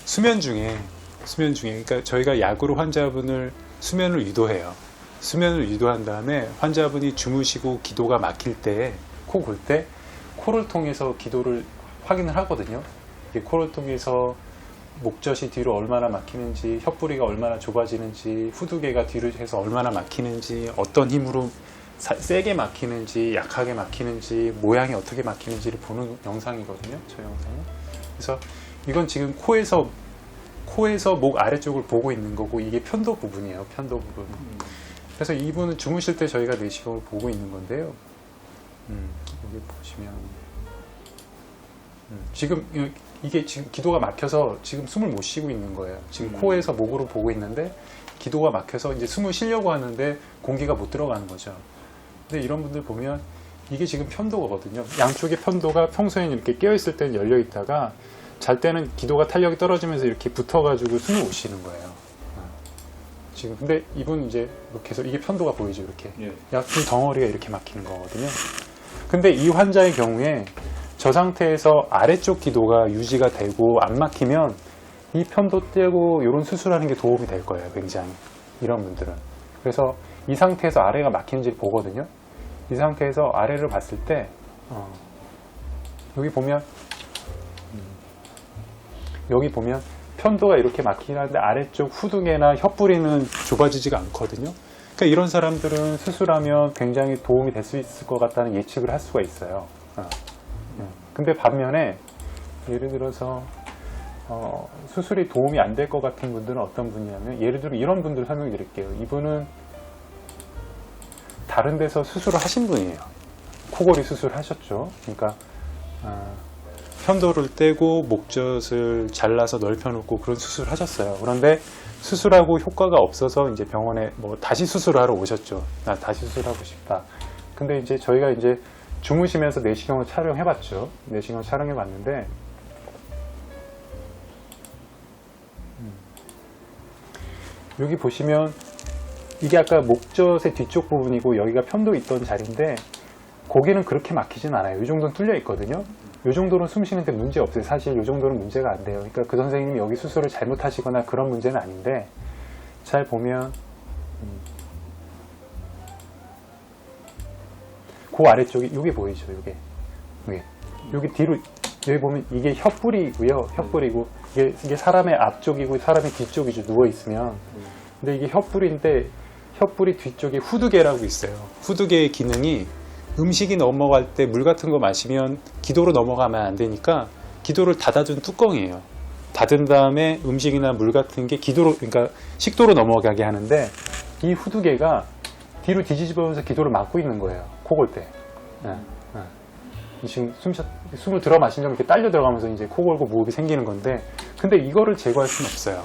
수면 중에 그러니까 저희가 약으로 환자분을 수면을 유도해요. 수면을 유도한 다음에 환자분이 주무시고 기도가 막힐 때, 코 골 때 코를 통해서 기도를 확인을 하거든요. 이 코를 통해서 목젖이 뒤로 얼마나 막히는지, 혀뿌리가 얼마나 좁아지는지, 후두개가 뒤로 해서 얼마나 막히는지, 어떤 힘으로 세게 막히는지, 약하게 막히는지, 모양이 어떻게 막히는지를 보는 영상이거든요. 저 영상은. 그래서 이건 지금 코에서 목 아래쪽을 보고 있는 거고, 이게 편도 부분이에요. 편도 부분. 그래서 이분은 주무실 때 저희가 내시경을 보고 있는 건데요. 여기 보시면 지금 이게 지금 기도가 막혀서 지금 숨을 못 쉬고 있는 거예요. 지금 코에서 목으로 보고 있는데 기도가 막혀서 이제 숨을 쉬려고 하는데 공기가 못 들어가는 거죠. 근데 이런 분들 보면 이게 지금 편도거든요. 양쪽의 편도가 평소에는 이렇게 깨어 있을 때는 열려 있다가 잘 때는 기도가 탄력이 떨어지면서 이렇게 붙어가지고 숨을 못 쉬는 거예요. 지금 근데 이분 이제 이렇게 해서 이게 편도가 보이죠, 이렇게. 약 덩어리가 이렇게 막히는 거거든요. 근데 이 환자의 경우에 저 상태에서 아래쪽 기도가 유지가 되고 안 막히면 이 편도 떼고 이런 수술하는 게 도움이 될 거예요, 굉장히. 이런 분들은. 그래서 이 상태에서 아래가 막히는지 보거든요. 이 상태에서 아래를 봤을 때 여기 보면 편도가 이렇게 막히긴 하는데 아래쪽 후두개나 혀뿌리는 좁아지지가 않거든요. 그러니까 이런 사람들은 수술하면 굉장히 도움이 될 수 있을 것 같다는 예측을 할 수가 있어요. 근데 반면에 예를 들어서 수술이 도움이 안 될 것 같은 분들은 어떤 분이냐면, 예를 들어 이런 분들 설명해 드릴게요. 이분은 다른 데서 수술을 하신 분이에요. 코골이 수술을 하셨죠. 그러니까 편도를 떼고 목젖을 잘라서 넓혀놓고 그런 수술을 하셨어요. 그런데 수술하고 효과가 없어서 이제 병원에 다시 수술하러 오셨죠. 나 다시 수술하고 싶다. 근데 이제 저희가 이제 주무시면서 내시경을 촬영해봤죠. 내시경을 촬영해봤는데 여기 보시면 이게 아까 목젖의 뒤쪽 부분이고 여기가 편도 있던 자리인데 거기는 그렇게 막히진 않아요. 이 정도는 뚫려 있거든요. 이 정도는 숨 쉬는데 문제 없어요. 사실 이 정도는 문제가 안 돼요. 그러니까 그 선생님이 여기 수술을 잘못하시거나 그런 문제는 아닌데, 잘 보면 그 아래쪽이 여기 보이죠. 여기 뒤로 여기 보면 이게 혀뿌리고요. 혀뿌리고 이게 사람의 앞쪽이고 사람의 뒤쪽이죠. 누워 있으면. 근데 이게 혀뿌리인데 혀뿌리 뒤쪽에 후두개라고 있어요. 후두개의 기능이 음식이 넘어갈 때 물 같은 거 마시면 기도로 넘어가면 안 되니까 기도를 닫아준 뚜껑이에요. 닫은 다음에 음식이나 물 같은 게 기도로, 그러니까 식도로 넘어가게 하는데 이 후두개가 뒤로 뒤집어면서 기도를 막고 있는 거예요. 코 골 때. 지금 숨을 들어 마시려면 이렇게 딸려 들어가면서 이제 코 골고 무호흡이 생기는 건데, 근데 이거를 제거할 수는 없어요.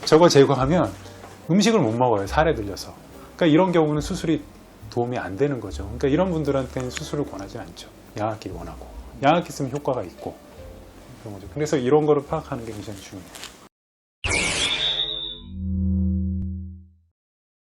저거 제거하면 음식을 못 먹어요. 살에 들려서. 그러니까 이런 경우는 수술이 도움이 안 되는 거죠. 그러니까 이런 분들한테는 수술을 권하지 않죠. 양압기를 원하고. 양압기 쓰면 효과가 있고. 그런 거죠. 그래서 이런 거를 파악하는 게 굉장히 중요해요.